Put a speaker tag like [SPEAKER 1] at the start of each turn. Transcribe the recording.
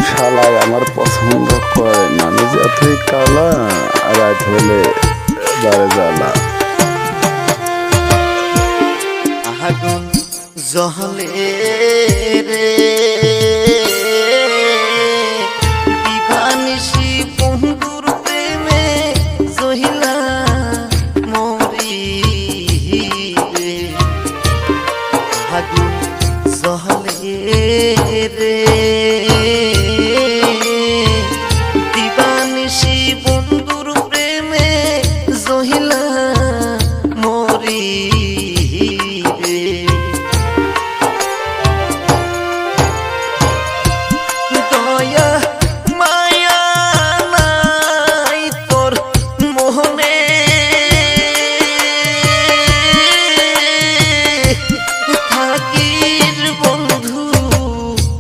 [SPEAKER 1] শালায় আমার পছন্দ করে না, আমি যতই কালা রাত হলে বারে জ্বালা।
[SPEAKER 2] আগুন জহলে রে দিবানিশি বন্ধুর প্রেমে জহিলা মরি রে। আগুন জহলে রে